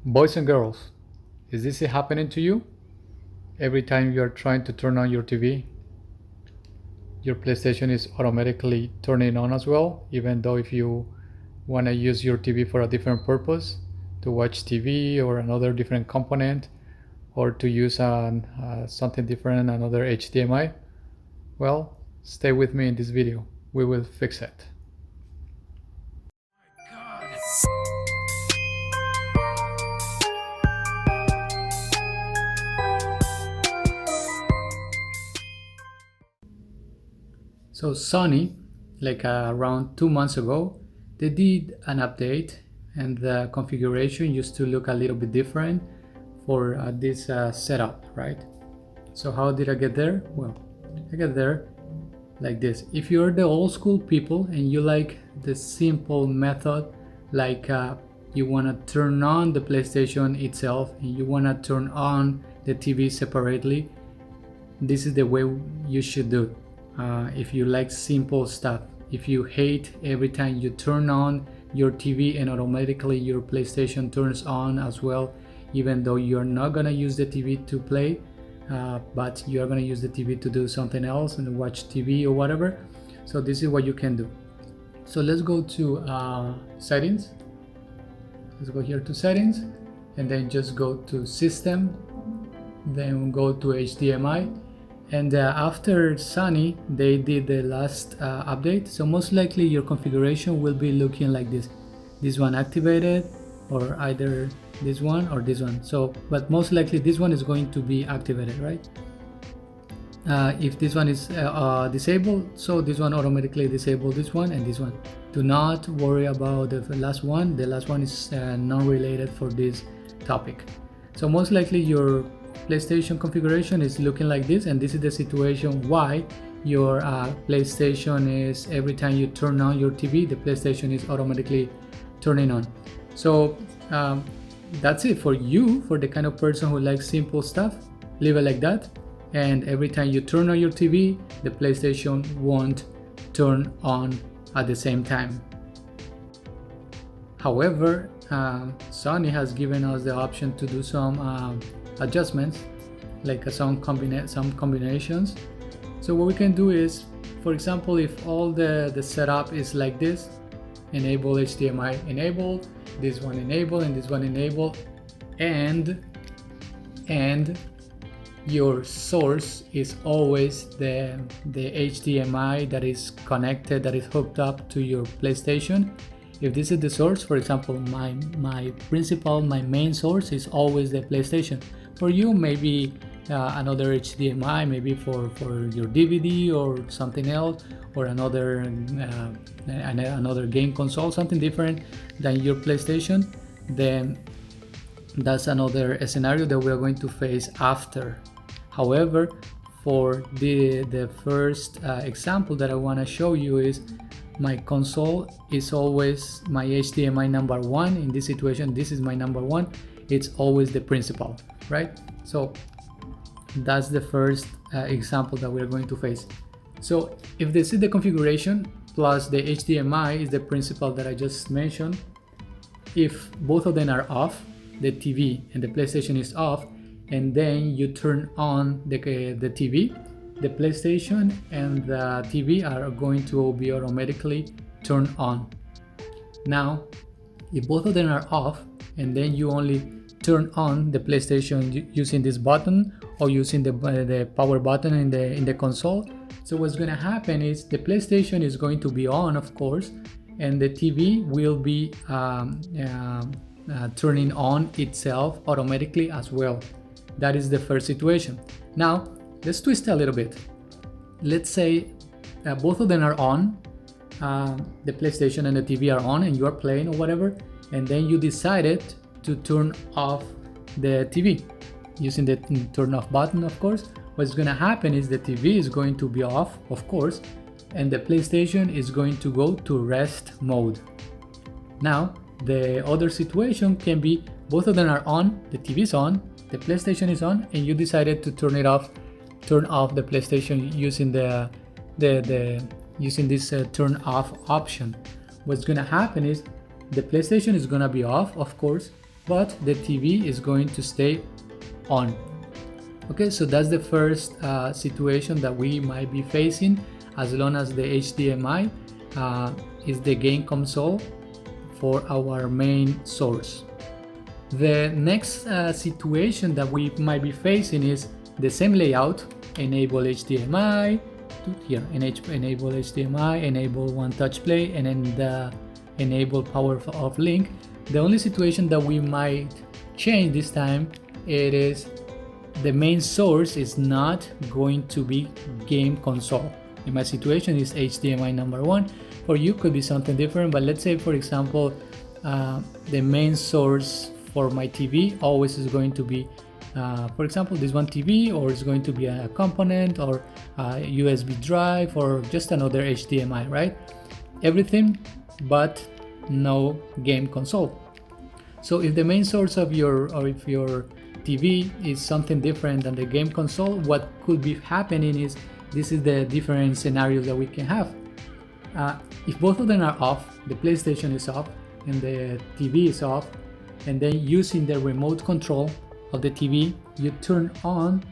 Boys and girls, is this happening to you? Every time you are trying to turn on your TV, your PlayStation is automatically turning on as well, even though if you want to use your TV for a different purpose, to watch TV or another different component, or to use something different, another HDMI, well, stay with me in this video. We will fix it. So Sony, around 2 months ago, they did an update, and the configuration used to look a little bit different for this setup, right? So how did I get there? Well, I get there like this. If you're the old school people and you like the simple method, you want to turn on the PlayStation itself and you want to turn on the TV separately, this is the way you should do it. If you like simple stuff, if you hate every time you turn on your TV and automatically your PlayStation turns on as well, even though you're not gonna use the TV to play, but you're gonna use the TV to do something else and watch TV or whatever. So this is what you can do. So let's go to settings. Let's go here to settings and then just go to system, then go to HDMI. And after Sony, they did the last update. So most likely your configuration will be looking like this. This one activated, or either this one or this one. So, but most likely this one is going to be activated, right? If this one is disabled, so this one automatically disable this one and this one. Do not worry about the last one. The last one is non-related for this topic. So most likely your PlayStation configuration is looking like this, and this is the situation why your PlayStation is, every time you turn on your TV, the PlayStation is automatically turning on. So that's it for you, for the kind of person who likes simple stuff. Leave it like that, and every time you turn on your TV, the PlayStation won't turn on at the same time. However, Sony has given us the option to do some adjustments, like some combinations. So what we can do is, for example, if all the setup is like this, enable HDMI enabled, this one enabled, and this one enabled, and your source is always the HDMI that is connected, that is hooked up to your PlayStation. If this is the source, for example, my main source is always the PlayStation. For you, maybe another HDMI, maybe for your DVD or something else, or another game console, something different than your PlayStation, then that's another scenario that we are going to face after. However, for the first example that I want to show you is, my console is always my HDMI number one. In this situation, this is my number one. It's always the principal, right? So that's the first example that we're going to face. So if this is the configuration plus the HDMI is the principal that I just mentioned, if both of them are off, the TV and the PlayStation is off, and then you turn on the TV, the PlayStation and the TV are going to be automatically turned on. Now, if both of them are off and then you only turn on the PlayStation using this button or using the power button in the console, so what's going to happen is the PlayStation is going to be on, of course, and the TV will be turning on itself automatically as well. That is the first situation. Now let's twist a little bit. Let's say both of them are on, the PlayStation and the TV are on, and you are playing or whatever, and then you decided to turn off the TV using the turn off button, of course. What's going to happen is the TV is going to be off, of course, and the PlayStation is going to go to rest mode. Now, the other situation can be both of them are on, the TV is on, the PlayStation is on, and you decided to turn off the PlayStation using using this turn off option. What's going to happen is the PlayStation is going to be off, of course, but the TV is going to stay on. Okay, so that's the first situation that we might be facing, as long as the HDMI is the game console for our main source. The next situation that we might be facing is the same layout: enable HDMI, here enable HDMI, enable one touch play, and then the enable power off link. The only situation that we might change this time, it is the main source is not going to be game console. In my situation is HDMI number one. For you could be something different, but let's say, for example, the main source for my TV always is going to be, for example, this one TV, or it's going to be a component, or a USB drive, or just another HDMI, right? Everything but no game console. So if the main source of your, or if your TV is something different than the game console, what could be happening is, this is the different scenarios that we can have. If both of them are off, the PlayStation is off and the TV is off, and then using the remote control of the TV, you turn on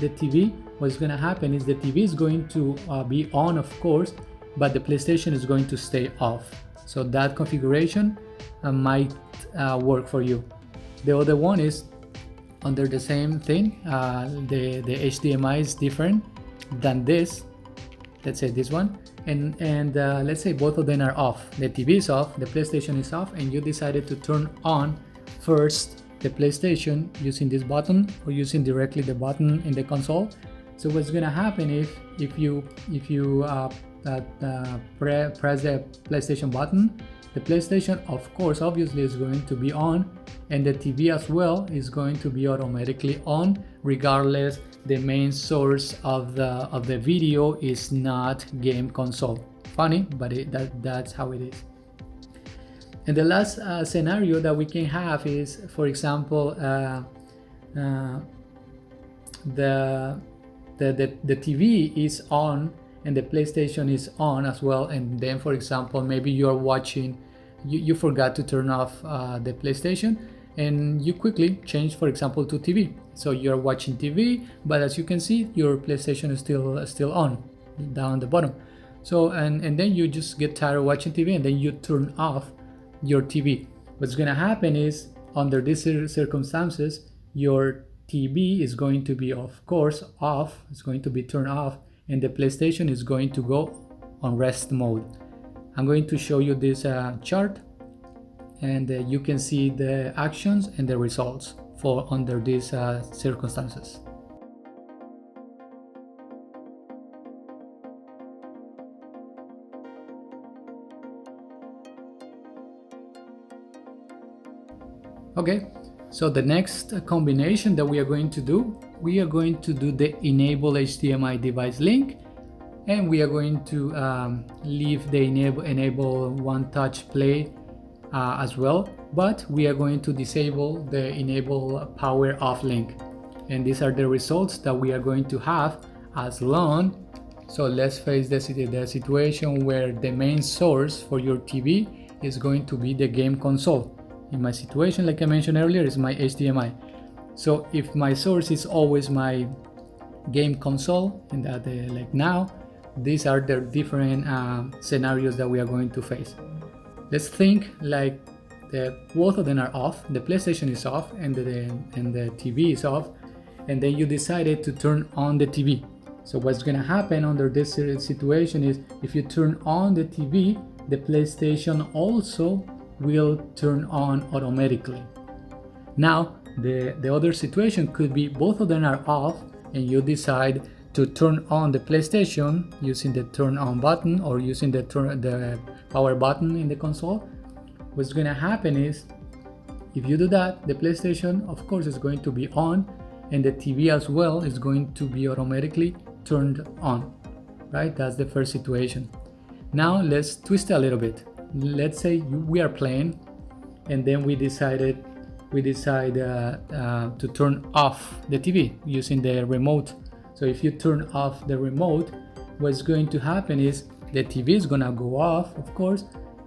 the TV, what's going to happen is the TV is going to be on, of course, but the PlayStation is going to stay off. So that configuration might work for you. The other one is under the same thing. The HDMI is different than this. Let's say this one, and let's say both of them are off. The TV is off, the PlayStation is off, and you decided to turn on first the PlayStation using this button, or using directly the button in the console. So what's gonna happen if you press the PlayStation button, the PlayStation, of course, obviously is going to be on, and the TV as well is going to be automatically on, regardless the main source of the video is not game console. Funny, but that's how it is. And the last scenario that we can have is, for example, the TV is on and the PlayStation is on as well, and then, for example, maybe you're watching, you forgot to turn off the PlayStation, and you quickly change, for example, to TV. So you're watching TV, but as you can see, your PlayStation is still on down the bottom. So and then you just get tired of watching TV, and then you turn off your TV. What's going to happen is, under these circumstances, your TV is going to be, of course, off. It's going to be turned off, and the PlayStation is going to go on rest mode. I'm going to show you this chart, and you can see the actions and the results for under these circumstances. Okay, so the next combination that we are going to do, the enable HDMI device link, and we are going to leave the enable one touch play as well, but we are going to disable the enable power off link. And these are the results that we are going to have, as long. So let's face the situation where the main source for your TV is going to be the game console. In my situation, like I mentioned earlier, is my HDMI. So if my source is always my game console, and that like now, these are the different scenarios that we are going to face. Let's think like both of them are off, the PlayStation is off, and the TV is off, and then you decided to turn on the TV. So what's going to happen under this situation is, if you turn on the TV, the PlayStation also will turn on automatically. Now the other situation could be both of them are off, and you decide to turn on the PlayStation using the turn on button, or using the power button in the console. What's going to happen is, if you do that, the PlayStation, of course, is going to be on, and the TV as well is going to be automatically turned on, right? That's the first situation. Now let's twist it a little bit. Let's say we are playing, and then we decide to turn off the TV using the remote. So if you turn off the remote, what's going to happen is the TV is gonna go off, of course,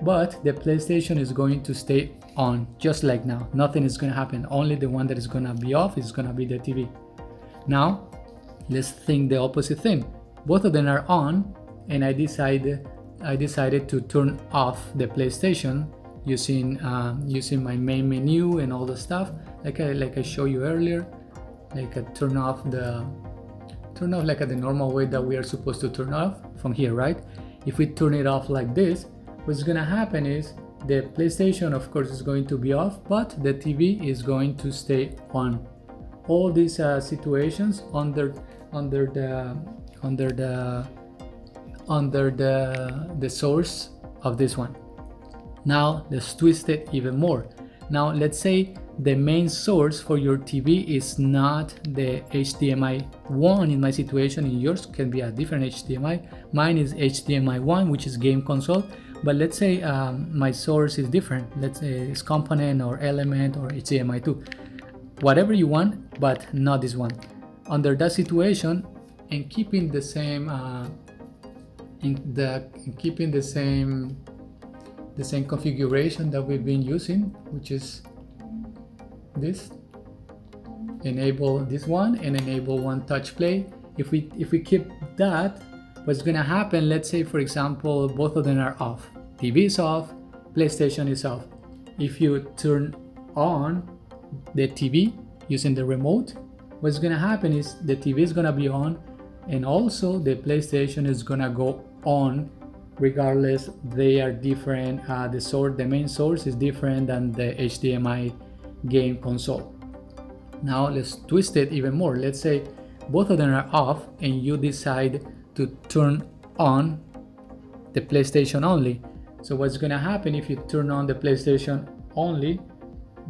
but the PlayStation is going to stay on, just like now. Nothing is gonna happen. Only the one that is gonna be off is gonna be the TV. Now, let's think the opposite thing. Both of them are on, and I decided to turn off the PlayStation using my main menu and all the stuff, like I showed you earlier. Like I turn off like the normal way that we are supposed to turn off from here, right? If we turn it off like this, what's gonna happen is the PlayStation, of course, is going to be off, but the TV is going to stay on. All these situations under the source of this one. Now let's twist it even more. Now let's say the main source for your TV is not the HDMI 1 in my situation. In yours can be a different HDMI. Mine is HDMI 1, which is game console. But let's say my source is different. Let's say it's component or element or HDMI 2. Whatever you want, but not this one. Under that situation, and keeping the same the same configuration that we've been using, which is this, enable this one and enable one touch play. If we keep that, what's gonna happen, let's say for example both of them are off, TV is off, PlayStation is off. If you turn on the TV using the remote, what's gonna happen is the TV is gonna be on, and also the PlayStation is gonna go on regardless. They are different. The main source is different than the HDMI game console. Now let's twist it even more. Let's say both of them are off and you decide to turn on the PlayStation only. So what's gonna happen if you turn on the PlayStation only,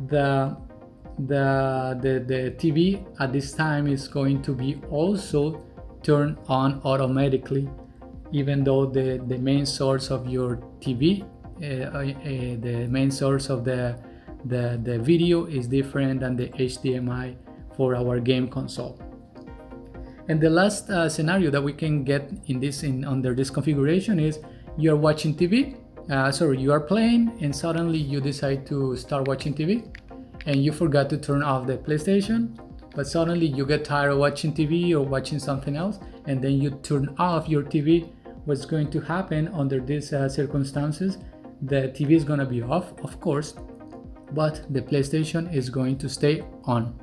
the TV at this time is going to be also turned on automatically, even though the main source of your TV, the main source of the video is different than the HDMI for our game console. And the last scenario that we can get under this configuration is you are watching TV, you are playing and suddenly you decide to start watching TV and you forgot to turn off the PlayStation, but suddenly you get tired of watching TV or watching something else and then you turn off your TV. What's going to happen under these circumstances? The TV is going to be off, of course, but the PlayStation is going to stay on.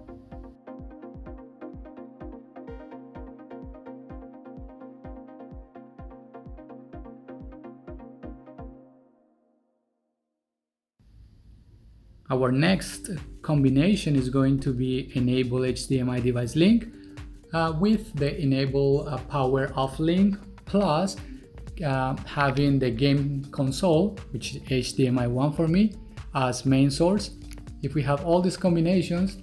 Our next combination is going to be enable HDMI device link with the enable power off link, plus having the game console, which is HDMI 1 for me, as main source. If we have all these combinations,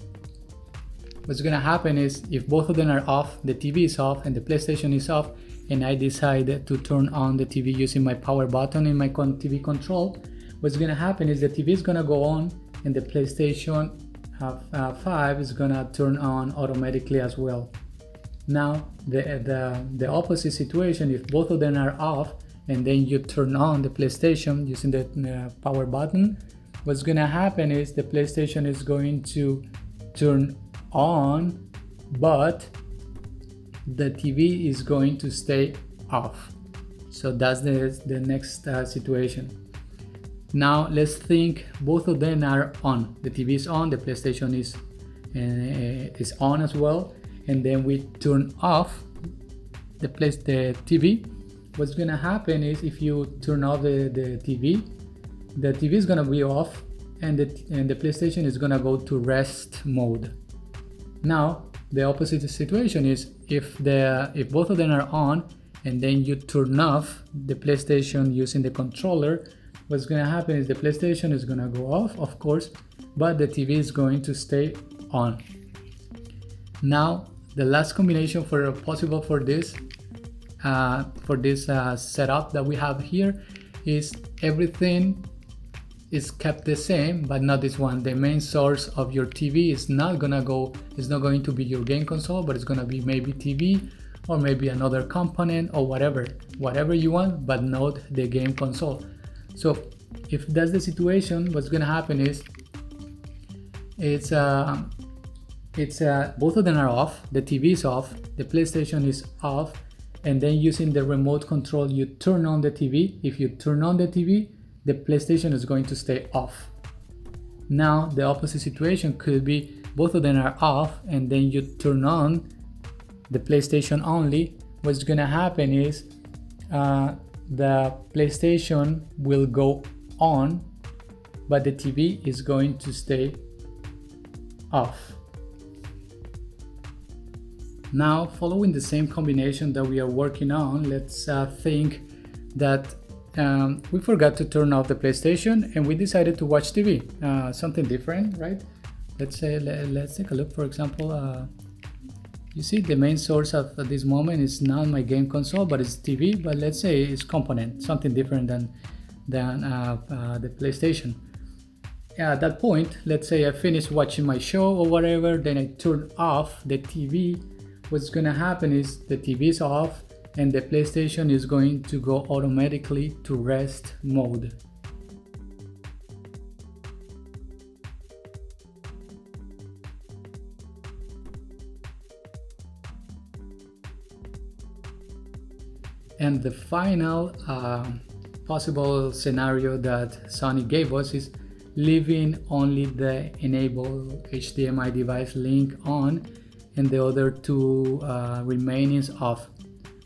what's gonna happen is if both of them are off, the TV is off and the PlayStation is off, and I decide to turn on the TV using my power button in my TV control, what's gonna happen is the TV is gonna go on and the PlayStation 5 is gonna turn on automatically as well. Now the opposite situation, if both of them are off and then you turn on the PlayStation using the power button, what's gonna happen is the PlayStation is going to turn on, but the TV is going to stay off. So that's the next situation. Now let's think both of them are on. The TV is on, the PlayStation is on as well, and then we turn off the TV. What's gonna happen is if you turn off the TV is gonna be off, and the PlayStation is gonna go to rest mode. Now the opposite situation is if both of them are on and then you turn off the PlayStation using the controller, what's gonna happen is the PlayStation is gonna go off, of course, but the TV is going to stay on. Now the last combination possible for this setup that we have here is everything is kept the same, but not this one. The main source of your TV is not going to be your game console, but it's gonna be maybe TV or maybe another component or whatever you want, but not the game console. So if that's the situation, what's gonna happen is It's both of them are off. The TV is off, the PlayStation is off, and then using the remote control you turn on the TV. If you turn on the TV, the PlayStation is going to stay off. Now the opposite situation could be both of them are off and then you turn on the PlayStation only. What's gonna happen is the PlayStation will go on, but the TV is going to stay off. Now, following the same combination that we are working on, let's think that we forgot to turn off the PlayStation and we decided to watch TV, something different, right? Let's take a look. For example, you see the main source of this moment is not my game console, but it's TV. But let's say it's component, something different than the PlayStation. At that point, let's say I finish watching my show or whatever, then I turn off the TV. What's gonna happen is the TV is off and the PlayStation is going to go automatically to rest mode. And the final possible scenario that Sony gave us is leaving only the enable HDMI device link on and the other two remaining off.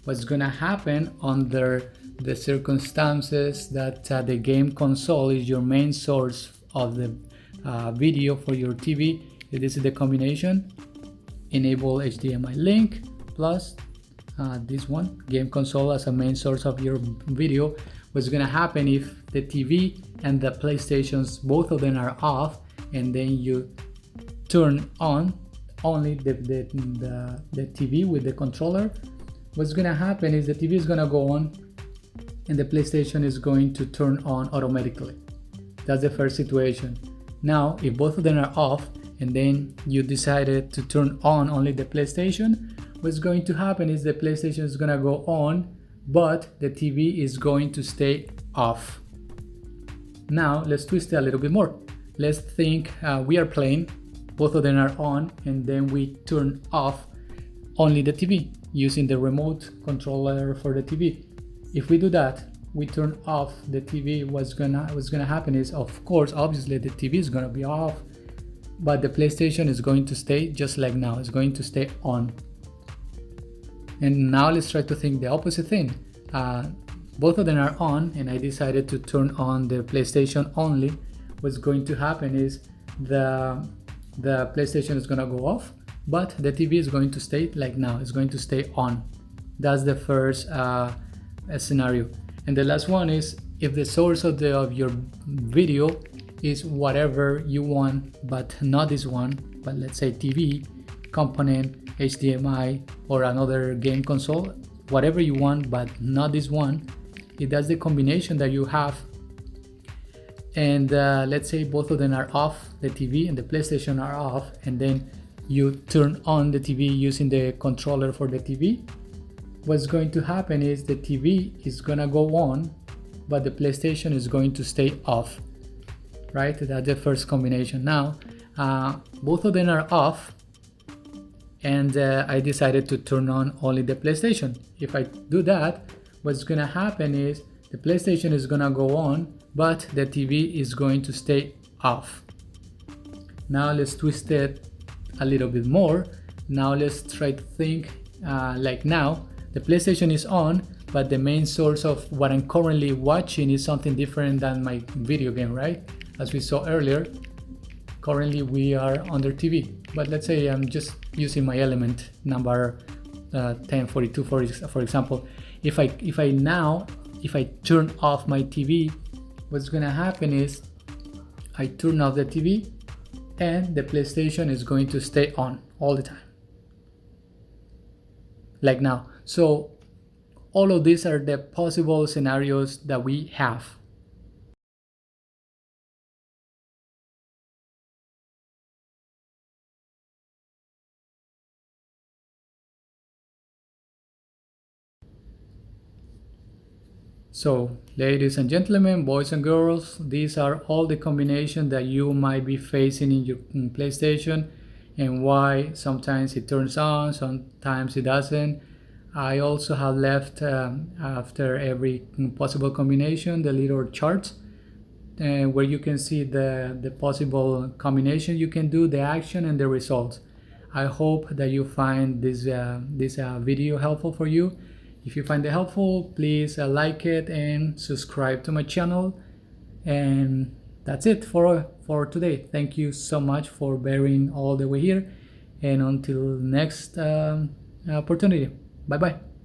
What's gonna happen under the circumstances that the game console is your main source of the video for your TV? This is the combination: enable HDMI link plus this one, game console as a main source of your video. What's gonna happen if the TV and the PlayStations, both of them are off, and then you turn on only the TV with the controller? What's gonna happen is the TV is gonna go on and the PlayStation is going to turn on automatically. That's the first situation. Now, if both of them are off and then you decided to turn on only the PlayStation, what's going to happen is the PlayStation is gonna go on, but the TV is going to stay off. Now, let's twist it a little bit more. Let's think we are playing, both of them are on, and then we turn off only the TV using the remote controller for the TV. If we do that, we turn off the TV, what's gonna happen is, of course, obviously the TV is gonna be off, but the PlayStation is going to stay just like now. It's going to stay on. And now let's try to think the opposite thing. Both of them are on and I decided to turn on the PlayStation only. What's going to happen is the PlayStation is gonna go off, but the TV is going to stay like now. It's going to stay on. That's the first scenario. And the last one is if the source of your video is whatever you want, but not this one, but let's say TV, component, HDMI, or another game console, whatever you want, but not this one, if that's the combination that you have, and let's say both of them are off, the TV and the PlayStation are off, and then you turn on the TV using the controller for the TV, what's going to happen is the TV is gonna go on, but the PlayStation is going to stay off, right? That's the first combination. Now, both of them are off, and I decided to turn on only the PlayStation. If I do that, what's gonna happen is the PlayStation is gonna go on, but the TV is going to stay off. Now let's twist it a little bit more. Now let's try to think like now, the PlayStation is on, but the main source of what I'm currently watching is something different than my video game, right? As we saw earlier, currently we are under TV, but let's say I'm just using my element number 1042 for example. If I turn off my TV, what's gonna happen is I turn off the TV and the PlayStation is going to stay on all the time, like now. So all of these are the possible scenarios that we have. So, ladies and gentlemen, boys and girls, these are all the combinations that you might be facing in your PlayStation and why sometimes it turns on, sometimes it doesn't. I also have left after every possible combination the little charts where you can see the possible combination you can do, the action and the results. I hope that you find this video helpful for you. If you find it helpful, please like it and subscribe to my channel. And that's it for today. Thank you so much for bearing all the way here. And until next opportunity. Bye bye.